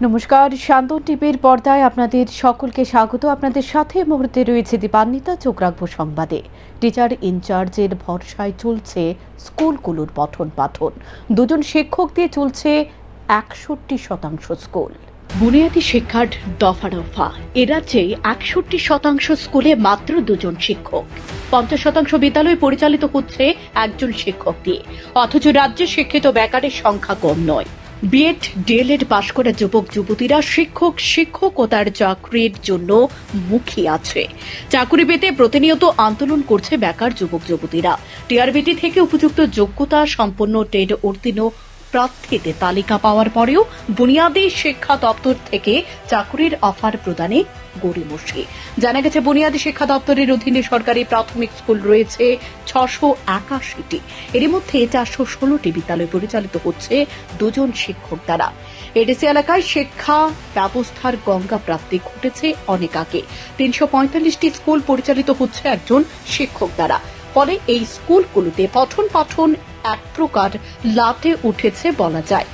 নমস্কার, শান্তন টিভির পর্দায় আপনাদের সকলকে স্বাগত। আপনাদের সাথে মুহূর্তে রয়েছে দীপান্বিতা। চোখ রাখবো সংবাদে। টিচার ইনচার্জের ভরসায় চলছে স্কুলগুলোর পঠন পাঠন। দুজন শিক্ষক দিয়ে চলছে ৬১% স্কুল। বুনিয়াদী শিক্ষার দফা রফা। এ রাজ্যে ৬১% স্কুলে মাত্র দুজন শিক্ষক। ৫০% বিদ্যালয় পরিচালিত হচ্ছে একজন শিক্ষক দিয়ে। অথচ রাজ্যে শিক্ষিত বেকারের সংখ্যা কম নয়। বিএড ডিএলএড পাশ করা যুবক যুবতীরা শিক্ষকতার চাকরির জন্য মুখিয়ে আছে। চাকরি পেতে প্রতিনিয়ত আন্দোলন করছে বেকার যুবক যুবতীরা। টিআরবিটি থেকে উপযুক্ত যোগ্যতা সম্পন্ন টেট উত্তীর্ণ প্রার্থীদের তালিকা পাওয়ার পরেও বুনিয়াদী শিক্ষা দপ্তর থেকে চাকরির অফার প্রদানে গড়িমসি। জানা গেছে, বুনিয়াদী শিক্ষা দপ্তরের অধীনে সরকারি প্রাথমিক স্কুল রয়েছে ৬৮১টি। এর মধ্যে ৪১৬টি বিদ্যালয় পরিচালিত হচ্ছে দুজন শিক্ষক দ্বারা। এডিসি এলাকায় শিক্ষা ব্যবস্থার গঙ্গা প্রাপ্তি ঘটেছে অনেক আগে। ৩৪৫টি স্কুল পরিচালিত হচ্ছে একজন শিক্ষক দ্বারা। ফলে এই স্কুলগুলোতে পঠন পাঠন এক প্রকার লাটে উঠেছে বলা যায়।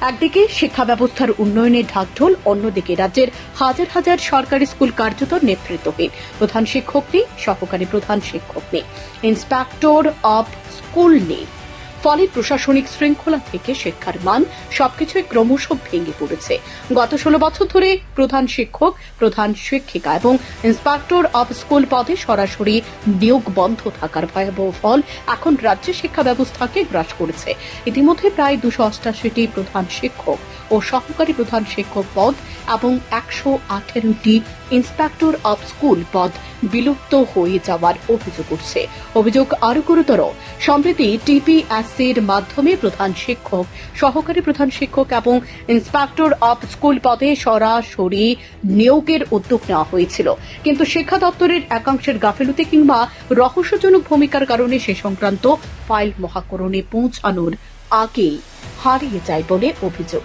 একদিকে শিক্ষা ব্যবস্থার উন্নয়নের ঢাকঢোল, অন্যদিকে রাজ্যের হাজার হাজার সরকারি স্কুল কার্যত নেতৃত্বহীন। প্রধান শিক্ষক নেই, সহকারী প্রধান শিক্ষক নেই, ইন্সপেক্টর অব স্কুল নেই। ফলে প্রশাসনিক শৃঙ্খলা থেকে শিক্ষার মান সবকিছুই ক্রমশ ভেঙে পড়েছে। গত ১৬ বছর ধরে প্রধান শিক্ষক, প্রধান শিক্ষিকা এবং ইন্সপেক্টর অব স্কুল পদে সরাসরি নিয়োগ বন্ধ থাকার ভয়াবহ ফল এখন রাজ্য শিক্ষা ব্যবস্থাকে গ্রাস করেছে। ইতিমধ্যে প্রায় ২৮৮টি প্রধান শিক্ষক ও সহকারী প্রধান শিক্ষক পদ এবং ১১৮টি ইন্সপেক্টর অব স্কুল পদ বিলুপ্ত হয়ে যাওয়ার অভিযোগ উঠছে। অভিযোগ আরো গুরুতর। সম্প্রতি টিপিএসসির মাধ্যমে প্রধান শিক্ষক, সহকারী প্রধান শিক্ষক এবং ইন্সপেক্টর অব স্কুল পদে সরাসরি নিয়োগের উদ্যোগ নেওয়া হয়েছিল, কিন্তু শিক্ষা দপ্তরের একাংশের গাফিলতি কিংবা রহস্যজনক ভূমিকার কারণে সে সংক্রান্ত ফাইল মহাকরণে পৌঁছানোর আগেই হারিয়ে যায় বলে অভিযোগ।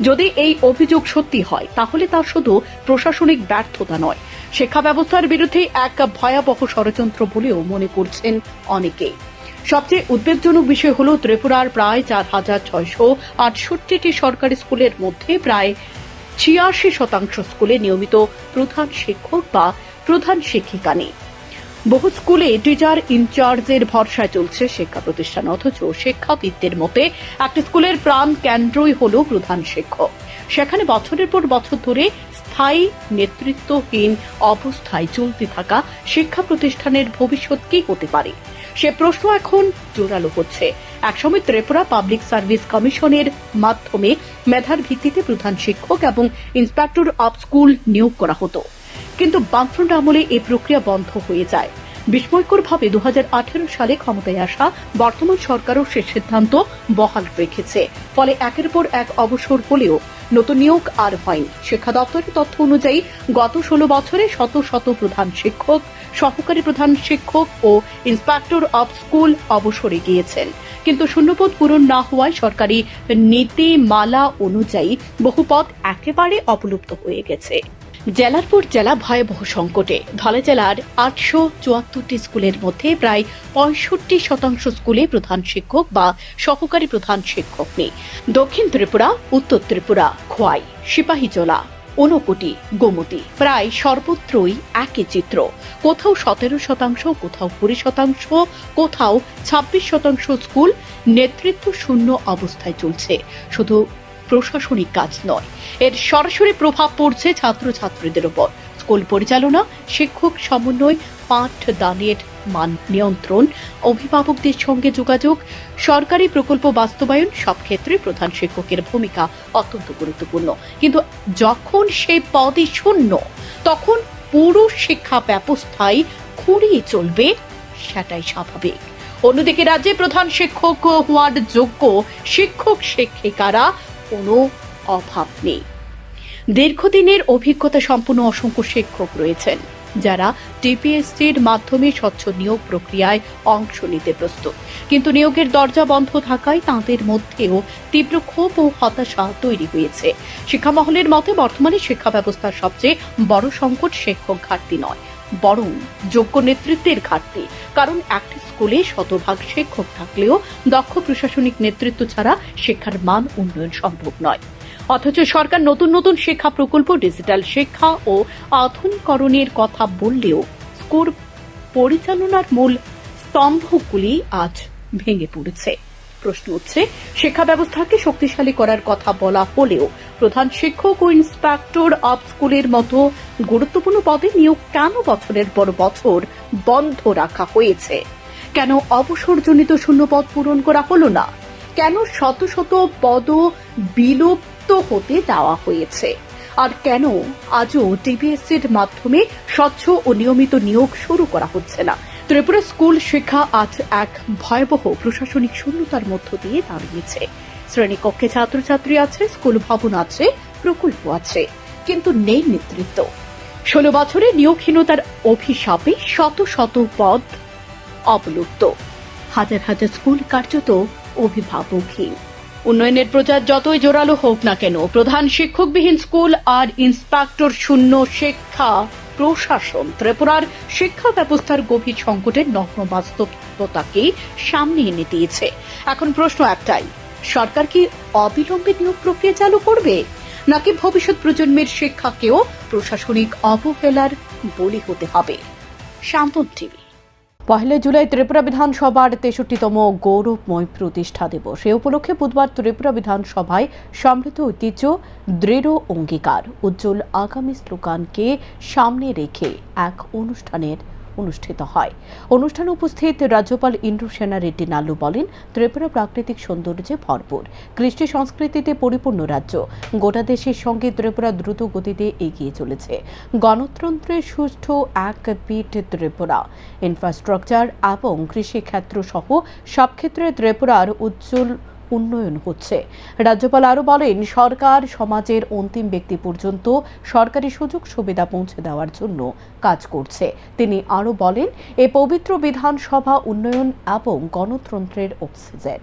যদি এই অভিযোগ সত্যি হয়, তাহলে তা শুধু প্রশাসনিক ব্যর্থতা নয়, শিক্ষা ব্যবস্থার বিরুদ্ধে এক ভয়াবহ ষড়যন্ত্র বলেও মনে করছেন অনেকেই। সবচেয়ে উদ্বেগজনক বিষয় হল, ত্রিপুরার প্রায় ৪৬৬৮টি সরকারি স্কুলের মধ্যে প্রায় ৮৬% স্কুলে নিয়মিত প্রধান শিক্ষক বা প্রধান শিক্ষিকা নেই। বহু স্কুলে টিচার ইনচার্জের ভরসায় চলছে শিক্ষা প্রতিষ্ঠান, অথচ শিক্ষাবিদদের মতে একটি স্কুলের প্রাণ কেন্দ্রই হল প্রধান শিক্ষক। সেখানে বছরের পর বছর ধরে স্থায়ী নেতৃত্বহীন অবস্থায় চলতে থাকা শিক্ষা প্রতিষ্ঠানের ভবিষ্যৎ কি হতে পারে, সে প্রশ্ন এখন জোরালো হচ্ছে। একসময় ত্রিপুরা পাবলিক সার্ভিস কমিশনের মাধ্যমে মেধার ভিত্তিতে প্রধান শিক্ষক এবং ইন্সপেক্টর অব স্কুল নিয়োগ করা হতো, কিন্তু বামফ্রন্ট আমলে এই প্রক্রিয়া বন্ধ হয়ে যায়। বিস্ময়করভাবে ২০১৮ সালে ক্ষমতায় আসা বর্তমান সরকারও সে সিদ্ধান্ত বহাল রেখেছে। ফলে একের পর এক অবসর হলেও নতুন নিয়োগ আর হয়নি। শিক্ষা দপ্তরের তথ্য অনুযায়ী গত ১৬ বছরে শত শত প্রধান শিক্ষক, সহকারী প্রধান শিক্ষক ও ইন্সপেক্টর অব স্কুল অবসরে গিয়েছেন, কিন্তু শূন্যপদ পূরণ না হওয়ায় সরকারি নীতিমালা অনুযায়ী বহু পদ একেবারে অবলুপ্ত হয়ে গেছে। জেলার পর জেলা ভয়াবহ সংকটে। ধলাই জেলার ৮৭৪টি স্কুলের মধ্যে প্রায় ৬৫% স্কুলে প্রধান শিক্ষক বা সহকারী প্রধান শিক্ষক নেই। দক্ষিণ ত্রিপুরা, উত্তর ত্রিপুরা, খোয়াই, সিপাহীজলা, ঊনকোটি, গোমতী প্রায় সর্বত্রই একই চিত্র। কোথাও ১৭%, কোথাও ২০%, কোথাও ২৬% স্কুল নেতৃত্ব শূন্য অবস্থায় চলছে। শুধু প্রশাসনিক কাজ নয়, এর সরাসরি প্রভাব পড়ছে ছাত্রছাত্রীদের উপর। স্কুল পরিচালনা, শিক্ষক সমন্বয়, পাঠদানের মান নিয়ন্ত্রণ, অভিভাবকদের সঙ্গে যোগাযোগ, সরকারি প্রকল্প বাস্তবায়ন, সব ক্ষেত্রে প্রধান শিক্ষকের ভূমিকা অত্যন্ত গুরুত্বপূর্ণ। কিন্তু যখন সেই পদই শূন্য, তখন পুরো শিক্ষা ব্যবস্থায় খুঁড়িয়ে চলবে, সেটাই স্বাভাবিক। অন্যদিকে রাজ্যে প্রধান শিক্ষক হওয়ার যোগ্য শিক্ষক শিক্ষিকারা কোনো অভাব নেই। দীর্ঘদিনের অভিজ্ঞতা সম্পন্ন অসংখ্য শিক্ষক রয়েছেন, যারা টিপিএসসির মাধ্যমে স্বচ্ছ নিয়োগ প্রক্রিয়ায় অংশ নিতে প্রস্তুত, কিন্তু নিয়োগের দরজা বন্ধ থাকায় তাঁদের মধ্যেও তীব্র ক্ষোভ ও হতাশা তৈরি হয়েছে। শিক্ষা মহলের মতে বর্তমানে শিক্ষা ব্যবস্থার সবচেয়ে বড় সংকট শিক্ষক ঘাটতি নয়, বরং যোগ্য নেতৃত্বের ঘাটতি। কারণ একটি স্কুলে শতভাগ শিক্ষক থাকলেও দক্ষ প্রশাসনিক নেতৃত্ব ছাড়া শিক্ষার মান উন্নয়ন সম্ভব নয়। অথচ সরকার নতুন নতুন শিক্ষা প্রকল্প, ডিজিটাল শিক্ষা ও আধুনিকরণের কথা বললেও স্কুল পরিচালনার মূল স্তম্ভগুলি আজ ভেঙে পড়েছে। প্রশ্ন উঠছে, শিক্ষা ব্যবস্থাকে শক্তিশালী করার কথা বলা হলেও প্রধান শিক্ষক ও ইন্সপেক্টর অব স্কুলের মতো গুরুত্বপূর্ণ পদে নিয়োগ কেন বছরের পর বছর বন্ধ রাখা হয়েছে? কেন অবসরজনিত শূন্যপদ পূরণ করা হলো না? কেন শত শত পদ বিলুপ্ত হতে দেওয়া হয়েছে? আর কেন আজও টিপিএসসির মাধ্যমে স্বচ্ছ ও নিয়মিত নিয়োগ শুরু করা হচ্ছে না? ত্রিপুরা স্কুল শিক্ষা আজ এক ভয়াবহ প্রশাসনিক শূন্যতার মধ্য দিয়ে দাঁড়িয়েছে। শ্রেণীকক্ষে ছাত্রছাত্রী আছে, স্কুল ভবন আছে, প্রকল্প আছে, কিন্তু নেই নেতৃত্ব। 16 বছরের নিয়োগহীনতার অভিশাপে শত শত পদ অবলুপ্ত, হাজার হাজার স্কুল কার্যত অভিভাবকহীন। উন্নয়নের প্রচার যতই জোরালো হোক না কেন, প্রধান শিক্ষকবিহীন স্কুল আর ইন্সপেক্টর শূন্য শিক্ষা প্রশাসন ত্রিপুরার শিক্ষা ব্যবস্থার গভীর সংকটের নগ্ন বাস্তবতাকে সামনে এনে দিয়েছে। এখন প্রশ্ন একটাই, সরকার কি অবিলম্বে নিয়োগ প্রক্রিয়া চালু করবে, নাকি ভবিষ্যৎ প্রজন্মের শিক্ষাকেও প্রশাসনিক অবহেলার বলি হতে হবে? শান্তন টিভি। 1 জুলাই ত্রিপুরা বিধানসভার 63তম গৌরবময় প্রতিষ্ঠা দিবস। এ উপলক্ষে বুধবার ত্রিপুরা বিধানসভায় সমৃদ্ধ ঐতিহ্য, দৃঢ় অঙ্গীকার, উজ্জ্বল আগামী স্লোগানকে সামনে রেখে এক অনুষ্ঠিত হয়। অনুষ্ঠানে উপস্থিত রাজ্যপাল ইন্দ্রসেনা রেড্ডি নাল্লু বলেন, ত্রিপুরা প্রাকৃতিক সৌন্দর্যে ভরপুর, কৃষ্টি সংস্কৃতিতে পরিপূর্ণ রাজ্য। গোটা দেশের সঙ্গে ত্রিপুরা দ্রুত গতিতে এগিয়ে চলেছে। গণতন্ত্রের সুষ্ঠু এক পিঠ ত্রিপুরা। ইনফ্রাস্ট্রাকচার এবং কৃষিক্ষেত্র সহ সব ক্ষেত্রে ত্রিপুরার উজ্জ্বল উন্নয়ন হচ্ছে। রাজ্যপাল আরও বলেন, সরকার সমাজের অন্তিম ব্যক্তি পর্যন্ত সরকারি সুযোগ সুবিধা পৌঁছে দেওয়ার জন্য কাজ করছে। তিনি আরও বলেন, এই পবিত্র বিধানসভা উন্নয়ন এবং গণতন্ত্রের অক্সিজেন।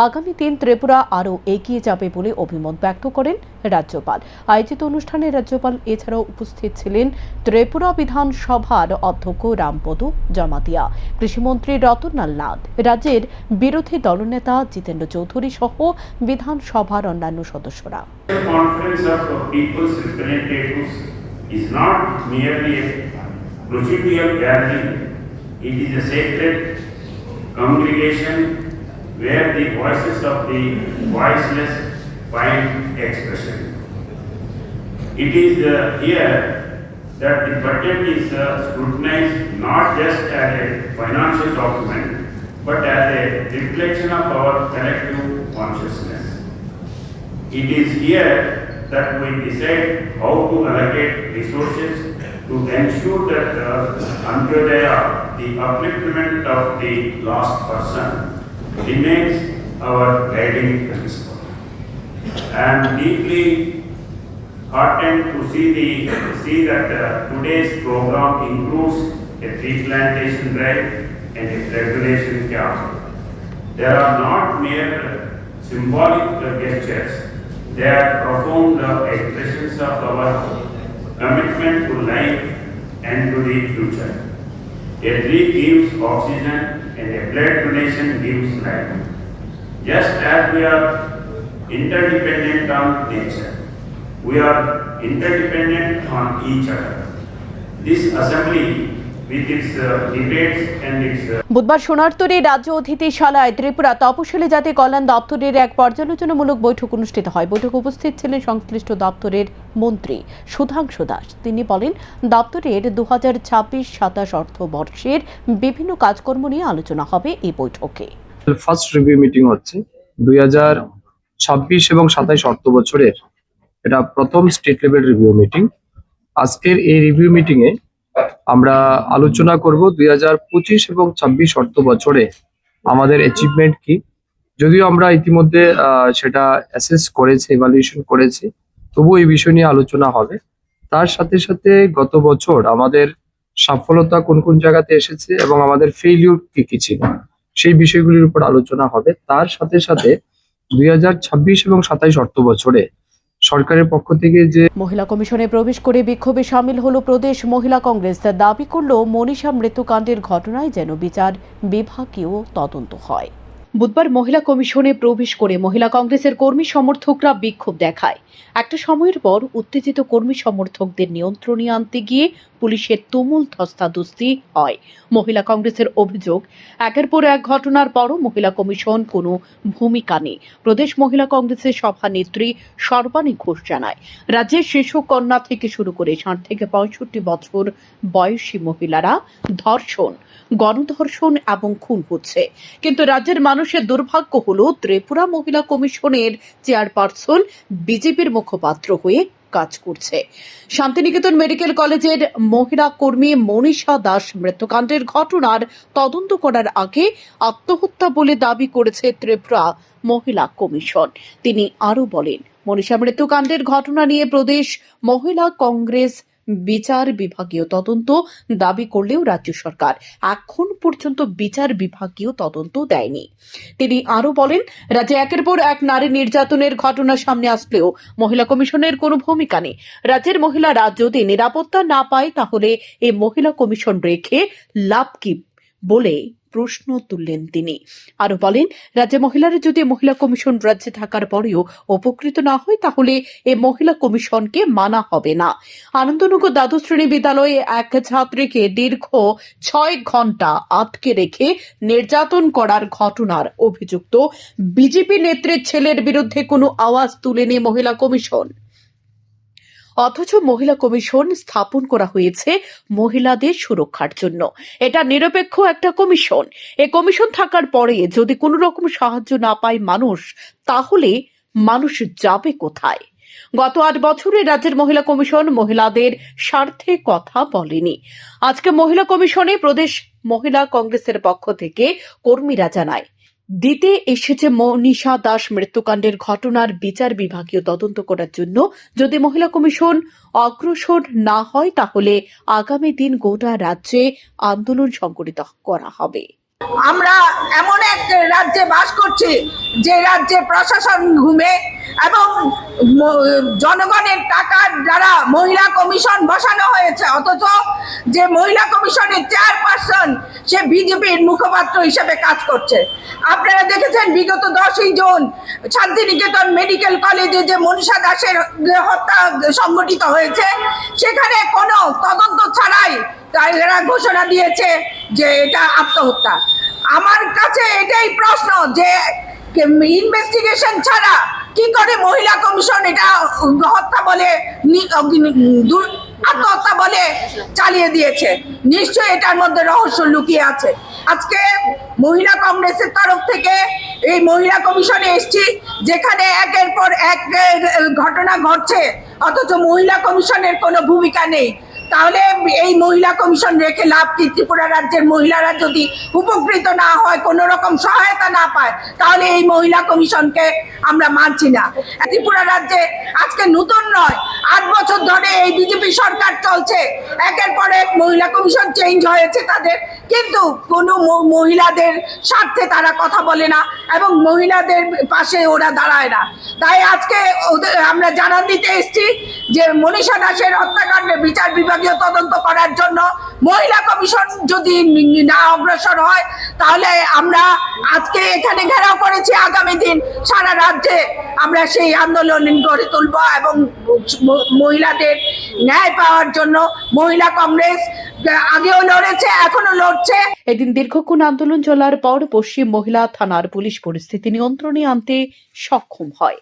আগামী দিন ত্রিপুরা আরও এগিয়ে যাবে বলে অভিমত ব্যক্ত করেন রাজ্যপাল। আয়োজিত অনুষ্ঠানে রাজ্যপাল এছাড়াও উপস্থিত ছিলেন ত্রিপুরা বিধানসভার অধ্যক্ষ রামপদ জমাতিয়া, কৃষিমন্ত্রী রতনলাল নাথ, রাজ্যের বিরোধী দলনেতা জিতেন্দ্র চৌধুরী সহ বিধানসভার অন্যান্য সদস্যরা। Conference of people's representatives is not merely a procedural gathering. It is a sacred congregation where the voices of the voiceless find expression. It is here that the budget is scrutinized not just as a financial document, but as a reflection of our collective consciousness. It is here that we decide how to allocate resources to ensure that Antyodaya, the upliftment of the last person, remains our guiding principle. I am deeply heartened to see that today's program includes a tree plantation drive and a regulation camp. There are not mere symbolic gestures, they are profound expressions of our commitment to life and to the future. A tree gives oxygen and a blood donation gives life. Just as we are interdependent on nature, we are interdependent on each other. This assembly with its debates and its বুধবার সোনারতরী রাজ্য অতিথিশালায় ত্রিপুরা তপশিলি জাতি কল্যাণ দপ্তরের এক পর্যালোচনামূলক বৈঠক অনুষ্ঠিত হয়। বৈঠকে উপস্থিত ছিলেন সংশ্লিষ্ট দপ্তরের মন্ত্রী সুধাংশু দাস। তিনি বলেন, দপ্তরের 2026-27 অর্থবর্ষের বিভিন্ন কাজকর্ম নিয়ে আলোচনা হবে এই বৈঠকে। ফার্স্ট রিভিউ মিটিং হচ্ছে 2026 এবং 27 অর্থ বছরের, এটা প্রথম স্টেট লেভেল রিভিউ মিটিং। আজকের এই রিভিউ মিটিং এ আমরা আলোচনা করব 2025 এবং 26 অর্থ বছরে আমাদের অ্যাচিভমেন্ট কি। যদিও আমরা ইতিমধ্যে সেটা অ্যাসেস করেছি, ইভালুয়েশন করেছি, তবুও এই বিষয় নিয়ে আলোচনা হবে। তার সাথে সাথে গত বছর আমাদের সফলতা কোন কোন জায়গাতে এসেছে এবং আমাদের ফেইলিউর কি কি ছিল সেই বিষয়গুলির উপর আলোচনা হবে। তার সাথে সাথে 2026 এবং 27 অর্থ বছরে সরকারের পক্ষ থেকে যে মহিলা কমিশনে প্রবেশ করে বিক্ষোভে সামিল হলো প্রদেশ মহিলা কংগ্রেস। দাবি করল, মনীষা মৃত্যুকাণ্ডের ঘটনায় যেন বিচার বিভাগীয় তদন্ত হয়। বুধবার মহিলা কমিশনে প্রবেশ করে মহিলা কংগ্রেসের কর্মী সমর্থকরা বিক্ষোভ দেখায়। একটা সময়ের পর উত্তেজিত কর্মী সমর্থকদের নিয়ন্ত্রণে আনতে গিয়ে পুলিশের তুমুল ধস্তাধস্তি হয়। মহিলা কংগ্রেসের অভিযোগ, একের পর এক ঘটনার পরও মহিলা কমিশন কোনো ভূমিকা নেই। প্রদেশ মহিলা কংগ্রেসের সভানেত্রী সর্বাণী ঘোষ জানায়, রাজ্যের শিশু কন্যা থেকে শুরু করে ৬০ থেকে ৬৫ বছর বয়সী মহিলারা ধর্ষণ, গণধর্ষণ এবং খুন হচ্ছে। কিন্তু রাজ্যের মানুষের দুর্ভাগ্য হলো ত্রিপুরা মহিলা কমিশনের চেয়ারপারসন বিজেপির মুখপাত্র হয়ে কাজ করছে। শান্তিনিকেতন মেডিকেল কলেজের মহিলা কর্মী মনীষা দাস মৃত্যুকাণ্ডের ঘটনার তদন্ত করার আগে আত্মহত্যা বলে দাবি করেছে ত্রিপুরা মহিলা কমিশন। তিনি আরো বলেন, মনীষা মৃত্যুকাণ্ডের ঘটনা নিয়ে প্রদেশ মহিলা কংগ্রেস বিচার বিভাগীয় তদন্ত দাবি করলেও রাজ্য সরকার এখন পর্যন্ত বিচার বিভাগীয় তদন্ত দেয়নি। তিনি আরো বলেন, রাজ্যে একের পর এক নারী নির্যাতনের ঘটনা সামনে আসলেও মহিলা কমিশনের কোনো ভূমিকা নেই। রাজ্যের মহিলারা যদি নিরাপত্তা না পায় তাহলে এই মহিলা কমিশন রেখে লাভ কি বলে প্রশ্ন তুললেন তিনি। আরো বলেন, রাজ্যে মহিলারা যদি মহিলা কমিশন রাজ্যে থাকার পরেও উপকৃত না হয় তাহলে এই মহিলা কমিশনকে মানা হবে না। আনন্দনগর দ্বাদশ শ্রেণী বিদ্যালয়ে এক ছাত্রীকে দীর্ঘ ৬ ঘন্টা আটকে রেখে নির্যাতন করার ঘটনার অভিযুক্ত বিজেপি নেত্রীর ছেলের বিরুদ্ধে কোনো আওয়াজ তুলেনি মহিলা কমিশন। অথচ মহিলা কমিশন স্থাপন করা হয়েছে মহিলাদের সুরক্ষার জন্য। এটা নিরপেক্ষ একটা কমিশন। এই কমিশন থাকার পরে যদি কোনো রকম সাহায্য না পায় মানুষ, তাহলে মানুষ যাবে কোথায়? গত ৮ বছরে রাজ্যের মহিলা কমিশন মহিলাদের স্বার্থে কথা বলেনি। আজকে মহিলা কমিশনে প্রদেশ মহিলা কংগ্রেসের পক্ষ থেকে কর্মীরা জানায়, দিতে এসেছে মনীষা দাস মৃত্যুকাণ্ডের ঘটনার বিচার বিভাগীয় তদন্ত করার জন্য। যদি মহিলা কমিশন অগ্রসর না হয় তাহলে আগামী দিন গোটা রাজ্যে আন্দোলন সংগঠিত করা হবে। আমরা এমন এক রাজ্যে বাস করছি যে রাজ্যে প্রশাসন ঘুমে এবং জনগণের টাকার দ্বারা মহিলা কমিশন বসানো হয়েছে, অথচ যে মহিলা কমিশনের চেয়ারপারসন সে বিজেপির মুখপাত্র হিসেবে কাজ করছে। আপনারা দেখেছেন বিগত 10ই জুন শান্তিনিকেতন মেডিকেল কলেজে যে মনীষা দাসের হত্যা সংঘটিত হয়েছে, সেখানে কোনো তদন্ত ছাড়াই তারা ঘোষণা দিয়েছে যে এটা আত্মহত্যা। আমার কাছে এটাই প্রশ্ন যে ইনভেস্টিগেশন ছাড়া কি করে মহিলা কমিশন এটা হত্যা বলে আত্মহত্যা বলে চালিয়ে দিয়েছে? নিশ্চয়ই এটার মধ্যে রহস্য লুকিয়ে আছে। আজকে মহিলা কংগ্রেসের তরফ থেকে এই মহিলা কমিশনে এসেছি, যেখানে একের পর এক ঘটনা ঘটছে অথচ মহিলা কমিশনের কোনো ভূমিকা নেই। তাহলে এই মহিলা কমিশন রেখে লাভ কি? ত্রিপুরা রাজ্যের মহিলারা যদি উপকৃত না হয়, কোনো রকম সহায়তা না পায়, তাহলে এই মহিলা কমিশনকে আমরা মানছি না। ত্রিপুরা রাজ্যে আজকে নতুন নয়, 8 বছর ধরে এই বিজেপি সরকার চলছে। একের পর এক মহিলা কমিশন চেঞ্জ হয়েছে তাদের, কিন্তু কোনো মহিলাদের স্বার্থে তারা কথা বলে না এবং মহিলাদের পাশে ওরা দাঁড়ায় না। তাই আজকে আমরা জানান দিতে এসেছি যে মনীষা দাসের হত্যাকাণ্ডে বিচার বিভাগীয় তদন্ত করার জন্য মহিলা কমিশন যদি না অগ্রসর হয়, তাহলে আমরা আজকে এখানে ঘেরাও করেছি। আগামী দিন সারা রাজ্যে আমরা সেই আন্দোলন গড়ে তুলব এবং মহিলাদের ন্যায় পাওয়ার জন্য মহিলা কংগ্রেস আগেও লড়েছে, এখনো লড়ছে। এদিন দীর্ঘক্ষণ আন্দোলন চলার পর পশ্চিম মহিলা থানার পুলিশ পরিস্থিতি নিয়ন্ত্রণে আনতে সক্ষম হয়।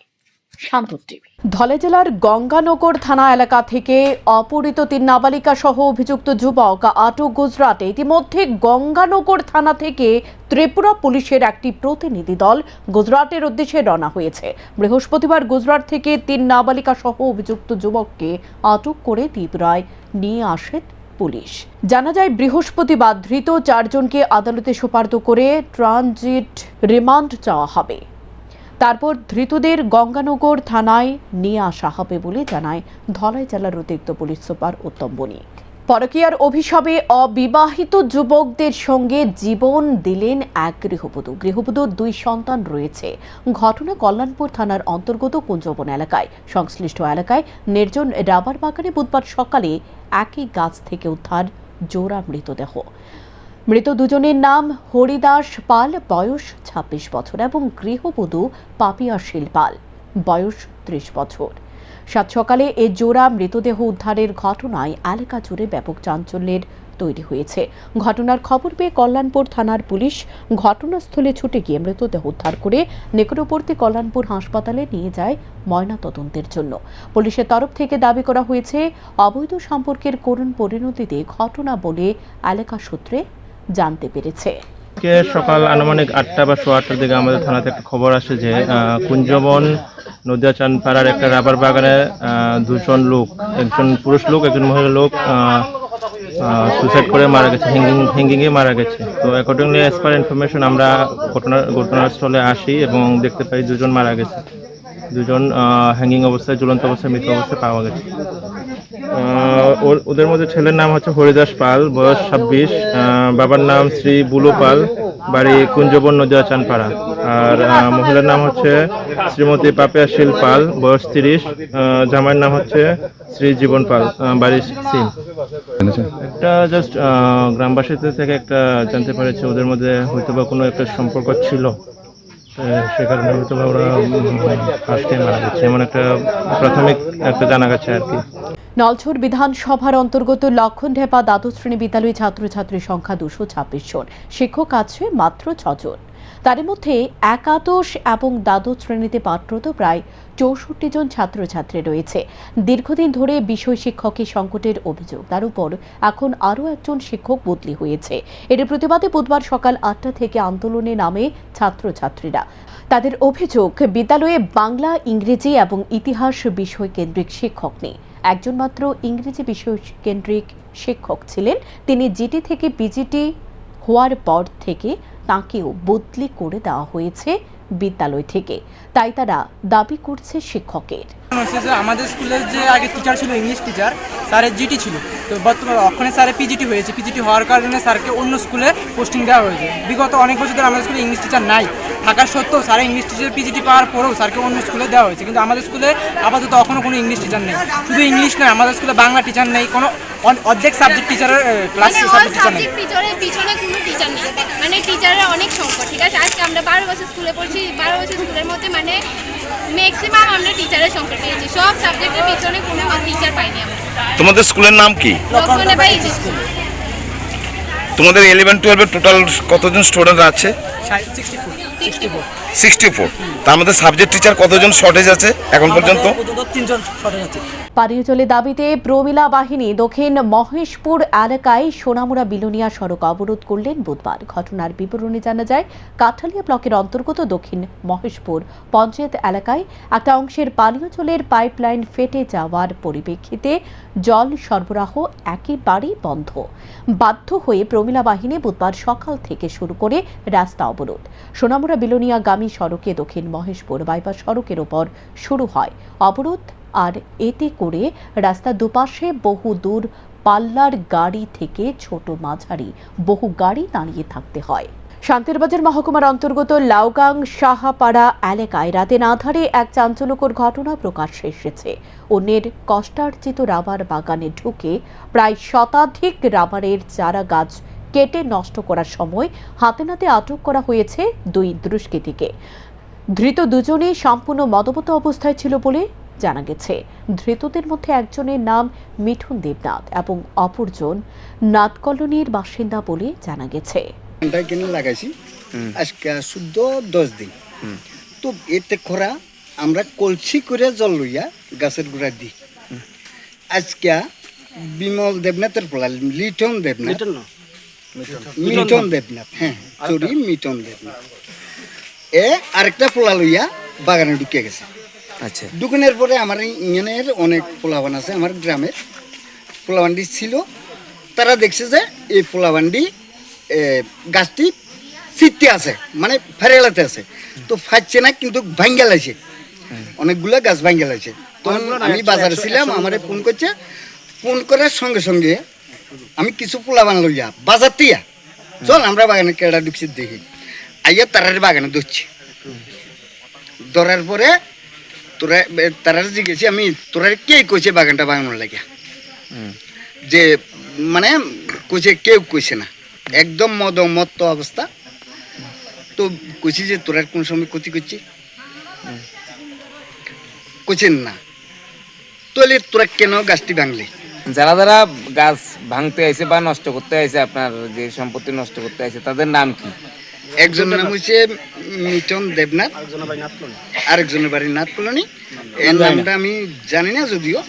শান্তন টিভি। ধলাই জেলার গঙ্গানগর থানা এলাকা থেকে অপহৃত 3 নাবালিকা সহ অভিযুক্ত যুবক আটক গুজরাটে। ইতিমধ্যে গঙ্গানগর থানা থেকে ত্রিপুরা পুলিশের একটি প্রতিনিধি দল গুজরাটের উদ্দেশ্যে রওনা হয়েছে। বৃহস্পতিবার গুজরাট থেকে 3 নাবালিকা সহ অভিযুক্ত যুবককে আটক করে ত্রিপুরায় নিয়ে আসে পুলিশ। জানা যায়, বৃহস্পতিবার ধৃত 4 জনকে আদালতে সোপর্দ করে ট্রানজিট রিমান্ড চাওয়া হবে। তারপর ধৃতদের গঙ্গানগর থানায় নিয়ে আসা হবে বলে জানায় ধলাই জেলার অতিরিক্ত পুলিশ সুপার উত্তম বণিক। পরকীয়ার অভিশাপে অবিবাহিত যুবকদের সঙ্গে জীবন দিলেন এক গৃহবধূ। গৃহবধূর 2 সন্তান রয়েছে। ঘটনা কল্যাণপুর থানার অন্তর্গত কুঞ্জবন এলাকায়। সংশ্লিষ্ট এলাকায় নির্জন রাবার বাগানে বুধবার সকালে একই গাছ থেকে উদ্ধার জোড়া মৃতদেহ। মৃত দুজনের নাম হরিদাস পাল, বয়স ২৬ বছর এবং গৃহবধূ পাপিয়া শীল পাল, বয়স ৩০ বছর। সাত সকালে এ জোড়া মৃতদেহ উদ্ধারের ঘটনায় এলাকা জুড়ে ব্যাপক চাঞ্চল্যের তৈরি হয়েছে। ঘটনার খবর পেয়ে কল্যাণপুর থানার পুলিশ ঘটনাস্থলে ছুটে গিয়ে মৃতদেহ উদ্ধার করে নিকটবর্তী কল্যাণপুর হাসপাতালে নিয়ে যায় ময়নাতদন্তের জন্য। পুলিশের তরফ থেকে দাবি করা হয়েছে অবৈধ সম্পর্কের করুণ পরিণতিতে ঘটনা বলে এলাকা সূত্রে জানতে পেরেছে। সকাল আনুমানিক 8টা বা 8:15 দিকে আমাদের থানাতে একটা খবর আসে যে কুঞ্জবন নদিয়া চাঁদপাড়ার একটা রাবার বাগানে দুজন লোক, একজন পুরুষ লোক একজন মহিলা লোক সুইসাইড করে মারা গেছে, হ্যাঙ্গিংয়ে মারা গেছে। তো অ্যাকর্ডিংলি অ্যাজ পার ইনফরমেশন আমরা ঘটনাস্থলে আসি এবং দেখতে পাই দুজন মারা গেছে, দুজন হ্যাঙ্গিং অবস্থায়, ঝুলন্ত অবস্থায়, মৃত অবস্থায় পাওয়া গেছে। ওদের মধ্যে ছেলের নাম হচ্ছে হরিদাস পাল, বয়স 26, বাবার নাম শ্রী বুলু পাল, বাড়ি কুঞ্জবন নদিয়া চাঁদপাড়া। আর মহিলার নাম হচ্ছে শ্রীমতী পাপিয়া শীল পাল, বয়স 30, জামাইয়ের নাম হচ্ছে শ্রী জীবন পাল, বাড়ি সিম। একটা জাস্ট গ্রামবাসীদের থেকে একটা জানতে পেরেছে ওদের মধ্যে হয়তো বা কোনো একটা সম্পর্ক ছিল, সে কারণে হয়তো বা ওরা ফার্স্টে মারা গেছে, এমন একটা প্রাথমিক একটা জানা গেছে আর কি। নলছড় বিধানসভার অন্তর্গত লক্ষণঢেপা দ্বাদশ শ্রেণী বিদ্যালয়ে ছাত্রছাত্রীর সংখ্যা 226 জন, শিক্ষক আছে মাত্র 6 জন। তার মধ্যে একাদশ এবং দ্বাদশ শ্রেণীতে পাঠরত প্রায় 64 জন ছাত্রছাত্রী রয়েছে। দীর্ঘদিন ধরে বিষয় শিক্ষকের সংকটের অভিযোগ, তার উপর এখন আরও একজন শিক্ষক বদলি হয়েছে। এর প্রতিবাদে বুধবার সকাল 8টা থেকে আন্দোলনে নামে ছাত্রছাত্রীরা। তাদের অভিযোগ, বিদ্যালয়ে বাংলা, ইংরেজি এবং ইতিহাস বিষয় কেন্দ্রিক শিক্ষক নেই। একজন মাত্র ইংরেজি বিষয় কেন্দ্রিক শিক্ষক ছিলেন, তিনি জিটি থেকে পিজিটি হওয়ার পর থেকে তাঁকেও বদলি করে দেওয়া হয়েছে বিদ্যালয় থেকে, তাই তারা দাবি করছে শিক্ষকের। আমাদের স্কুলের যে আগে টিচার ছিল ইংলিশ টিচার, স্যারের জিটি ছিল, তো বর্তমানে ওখানে স্যারের পিজিটি হয়েছে। পিজিটি হওয়ার কারণে স্যারকে অন্য স্কুলে পোস্টিং দেওয়া হয়েছে। বিগত অনেক বছর ধরে আমাদের স্কুলে ইংলিশ টিচার নাই থাকার সত্ত্বেও স্যারের ইংলিশ টিচার পিজিটি পাওয়ার পরেও স্যারকে অন্য স্কুলে দেওয়া হয়েছে, কিন্তু আমাদের স্কুলে আপাতত এখনও কোনো ইংলিশ টিচার নেই। শুধু ইংলিশ নয়, আমাদের স্কুলে বাংলা টিচার নেই, কোনো অর্ধেক সাবজেক্ট টিচারের ক্লাস সাবজেক্ট টিচার নেই। পিছনে কোনো টিচার নেই, মানে টিচারের অনেক সংকট। ঠিক আছে, আজকে আমরা 12 বছর স্কুলে পড়ছি, 12 বছর স্কুলের মধ্যে মানে ম্যাক্সিমাম আমরা টিচারের সংকট পেয়েছি। সব সাবজেক্টের পিছনে কোনো টিচার পাইনি আমরা। তোমাদের স্কুলের নাম কি? লক্ষণঢেপা স্কুল। তোমাদের 11-12 এর টোটাল কতজন স্টুডেন্ট আছে? 64। তার মধ্যে সাবজেক্ট টিচার কতজন শর্টেজ আছে এখন পর্যন্ত? 3 জন শর্টেজ আছে। পানীয় জলের দাবিতে প্রমিলা বাহিনী দক্ষিণ মহেশপুর এলাকায় সোনামুড়া বিলোনিয়া সড়ক অবরোধ করলেন বুধবার। ঘটনার বিবরণী জানা যায়, কাঠালিয়া ব্লকের অন্তর্গত দক্ষিণ মহেশপুর পঞ্চায়েত এলাকায় একটা অংশের পানীয় জলের পাইপলাইন ফেটে যাওয়ার পরিপ্রেক্ষিতে জল সরবরাহ একেবারেই বন্ধ। বাধ্য হয়ে প্রমিলা বাহিনী বুধবার সকাল থেকে শুরু করে রাস্তা অবরোধ। সোনামুড়া বিলোনিয়াগামী সড়কে দক্ষিণ মহেশপুর বাইপাস সড়কের ওপর শুরু হয় অবরোধ, আর এতে করে রাস্তার দুপাশে বহু দূর পাল্লার গাড়ি থেকে ছোট মাঝারি বহু গাড়ি দাঁড়িয়ে থাকতে হয়। শান্তিরবাজার মহকুমার অন্তর্গত লাউগাং সাহাপাড়া এলাকায় রাতের আঁধারে এক চাঞ্চল্যকর ঘটনা প্রকাশ্যে এসেছে। অন্যের কষ্টার্জিত রাবার বাগানে ঢুকে প্রায় শতাধিক রাবারের চারা গাছ কেটে নষ্ট করার সময় হাতে নাতে আটক করা হয়েছে 2 দুষ্কৃতীকে। ধৃত দুজনেই সম্পূর্ণ মদমত অবস্থায় ছিল বলে জানা গেছে। ধৃতদের মধ্যে একজনের নাম মিঠুন দেবনাথ এবং অপরজন নাথ কলোনির বাসিন্দা বলে জানা গেছে। কিনে লাগাইছি আজকে শুদ্ধ 10 দিন। তো এতে খরা আমরা কলসি করে জল লইয়া গাছের গোড়া দিই। আজকে বিমল দেবনাথের পোলা লিটন দেবনাথ, মিটন দেবনাথ, হ্যাঁ চুরি মিটন দেবনাথ, আরেকটা পোলা লইয়া বাগানে ঢুকে গেছে। আচ্ছা, দোকানের পরে আমার ইউনিয়নের অনেক পোলাবান আছে, আমার গ্রামের পোলাবান্ডি ছিল। তারা দেখছে যে এই পোলাবান্ডি গাছটি ফিরতে আছে, মানে ফেরেলাতে আছে, তো ফাটছে না, কিন্তু ভাঙ্গা লাগছে, অনেকগুলো গাছ ভাঙ্গা লাগছে। তখন আমি বাজারে ছিলাম, আমারে ফোন করছে, ফোন করার সঙ্গে সঙ্গে আমি কিছু পোলাবান লইয়া বাজার তিয়া চল আমরা বাগানে কেডা ঢুকছি দেখি, আইয়া তারার বাগানে ধরছি। ধরার পরে তারা জিজ্ঞেছি আমি, তোরা কে কইছে বাগানটা বাগানোর লাগিয়া, যে মানে কইছে কেউ কইছে না, একদম মদমত্ত অবস্থা। তো কইছি যে তোরা কোন সময় ক্ষতি করছি, কইছেন না, তাহলে তোরা কেন গাছটি ভাঙলি? যারা যারা গাছ ভাঙতে আইছে বা নষ্ট করতে আইছে, আপনার যে সম্পত্তি নষ্ট করতে আইছে, তাদের নাম কি? একজনের নাম হচ্ছে মিটন দেবনাথ, আরেকজনের বাড়ি নাথ কলোনি। এর নামটা আমি জানি না যদিও।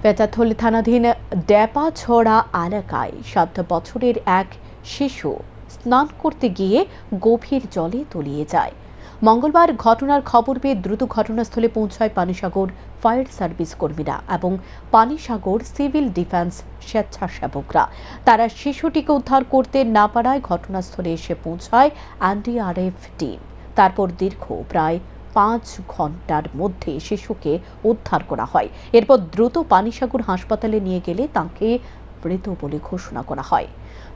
পেঁচাথল থানাধীন ড্যাপাছড়া এলাকায় 7 বছরের এক শিশু স্নান করতে গিয়ে গভীর জলে তলিয়ে যায়। মঙ্গলবার ঘটনার খবর পেয়ে দ্রুত ঘটনাস্থলে পৌঁছায় পানিসাগর ফায়ার সার্ভিস কর্মীরা এবং পানিসাগর সিভিল ডিফেন্স স্বেচ্ছাসেবকরা। তারা শিশুটিকে উদ্ধার করতে না পারায় ঘটনাস্থলে এসে পৌঁছায় এনডিআরএফ টিম। তারপর দীর্ঘ প্রায় 5 ঘন্টার মধ্যে শিশুকে উদ্ধার করা হয়। এরপর দ্রুত পানিসাগর হাসপাতালে নিয়ে গেলে তাকে মৃত বলে ঘোষণা করা হয়।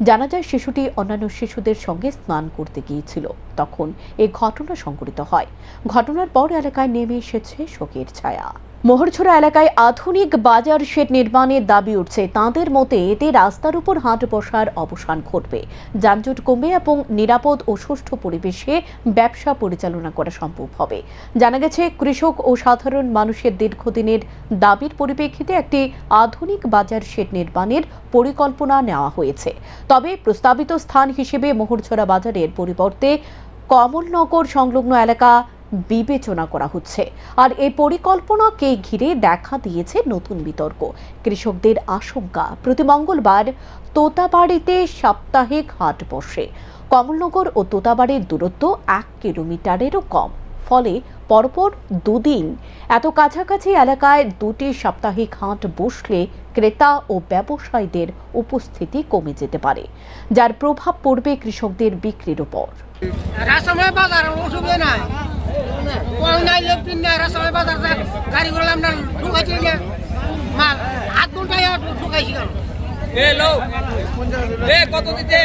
জানা যায় শিশুটি অন্যান্য শিশুদের সঙ্গে স্নান করতে গিয়েছিল, তখন এই ঘটনা সংঘটিত হয়। ঘটনার পর এলাকায় নেমে এসেছে শোকের ছায়া। মোহরছড়া এলাকায় আধুনিক বাজার শেড নির্মাণের দাবি উঠছে। তাঁদের মতে এতে রাস্তার উপর হাট বসার অবসান ঘটবে, যানজট কমবে এবং নিরাপদ ও সুষ্ঠু পরিবেশে ব্যবসা পরিচালনা করা সম্ভব হবে। জানা গেছে, কৃষক ও সাধারণ মানুষের দীর্ঘদিনের দাবির পরিপ্রেক্ষিতে একটি আধুনিক বাজার শেড নির্মাণের পরিকল্পনা নেওয়া হয়েছে। তবে প্রস্তাবিত স্থান হিসেবে মোহরছড়া বাজারের পরিবর্তে কমলনগর সংলগ্ন এলাকা বিবেচনা করা হচ্ছে। আর এই পরিকল্পনাকে ঘিরে দেখা দিয়েছে নতুন বিতর্ক। কৃষকদের আশঙ্কা, প্রতি মঙ্গলবার তোতাবাড়িতে সাপ্তাহিক হাট বসে। কমলনগর ও তোতাবাড়ির দূরত্ব 1 কিলোমিটারেরও কম, ফলে পরপর 2 দিন এত কাছাকাছি এলাকায় 2টি সাপ্তাহিক হাট বসলে ক্রেতা ও ব্যবসায়ীদের উপস্থিতি কমে যেতে পারে, যার প্রভাব পড়বে কৃষকদের বিক্রির উপর। রাসময় বাজার অসুবিধা নাই, কল নাই লেফটিন নাই, রাসময় বাজার গাড়িগুলো আমরা ঢুকাইছি না, মাল 8 ঘন্টায় ঢুকাইছি। এ লো এ কত দিতে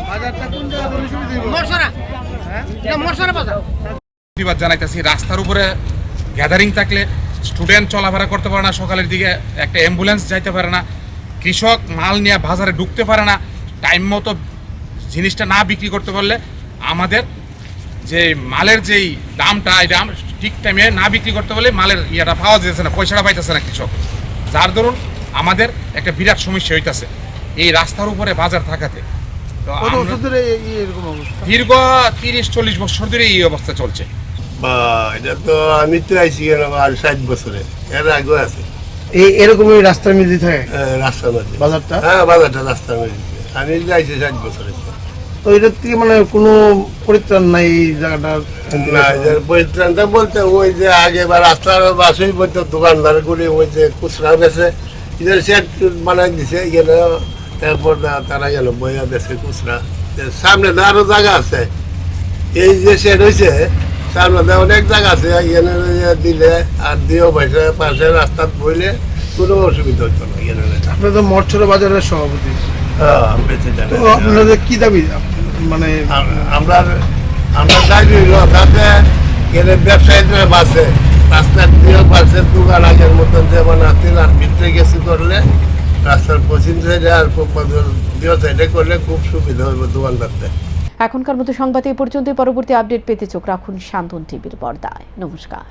বাজারটা কোন জায়গা বলি শুরু দিব? মরসরা, এটা মরসরা বাজার। প্রতিবাদ জানাইতেছি, রাস্তার উপরে গ্যাদারিং থাকলে স্টুডেন্ট চলাফেরা করতে পারে না, সকালের দিকে একটা অ্যাম্বুলেন্স যাইতে পারে না, কৃষক মাল নিয়ে বাজারে ঢুকতে পারে না। টাইম মতো জিনিসটা না বিক্রি করতে পারলে আমাদের যে মালের যেই দামটা, এই দাম ঠিক টাইমে না বিক্রি করতে পারলে মালের ইয়েটা পাওয়া যাচ্ছে না, পয়সাটা পাইতেছে না কৃষক। যার দরুন আমাদের একটা বিরাট সমস্যা হইতেছে এই রাস্তার উপরে বাজার থাকাতে। তো দীর্ঘ 30-40 বছর ধরে এই অবস্থা চলছে। এটা তো আমি তো আইসি কেন আর 60 বছরে, এর আগে আছে এরকমই রাস্তার মধ্যে থাকে রাস্তার মধ্যে বাজারটা। হ্যাঁ, বাজারটা রাস্তার মধ্যে আমি আইসি 60 বছরে। তো এটা থেকে মানে কোনো পরিত্রাণ নাই এই জায়গাটা? না, পরিত্রাণটা বলতে ওই যে আগে বা রাস্তার বাসই বলতে দোকানদার গুলি ওই যে খুচরা বেছে এদের সেট বানাই দিছে, গেল তারপর তারা গেল বইয়া বেছে খুচরা। সামনে আরো জায়গা আছে, এই যে সেট হয়েছে সামনে অনেক জায়গা আছে, এখানে দিলে আর দিও পয়সা পাশে রাস্তা বইলে কোনো অসুবিধা হতো না। আপনার তো মরছড়া বাজারের সভাপতি, তো আপনাদের কি দাবি? মানে আমরা দাবি হইল তাতে গেলে ব্যবসায়ীরা বাসে, রাস্তার দিয়েও বাসে দোকান আগের মতন যেমন আসছিল, আর ভিতরে গেছি করলে রাস্তার পশ্চিম সাইডে আর দুই সাইডে করলে খুব সুবিধা হবে দোকানদারতে। এখনকার মতো সংবাদ এই পর্যন্ত। পরবর্তী আপডেট পেতে চোখ রাখুন শান্তন টিভির পর্দায়। নমস্কার।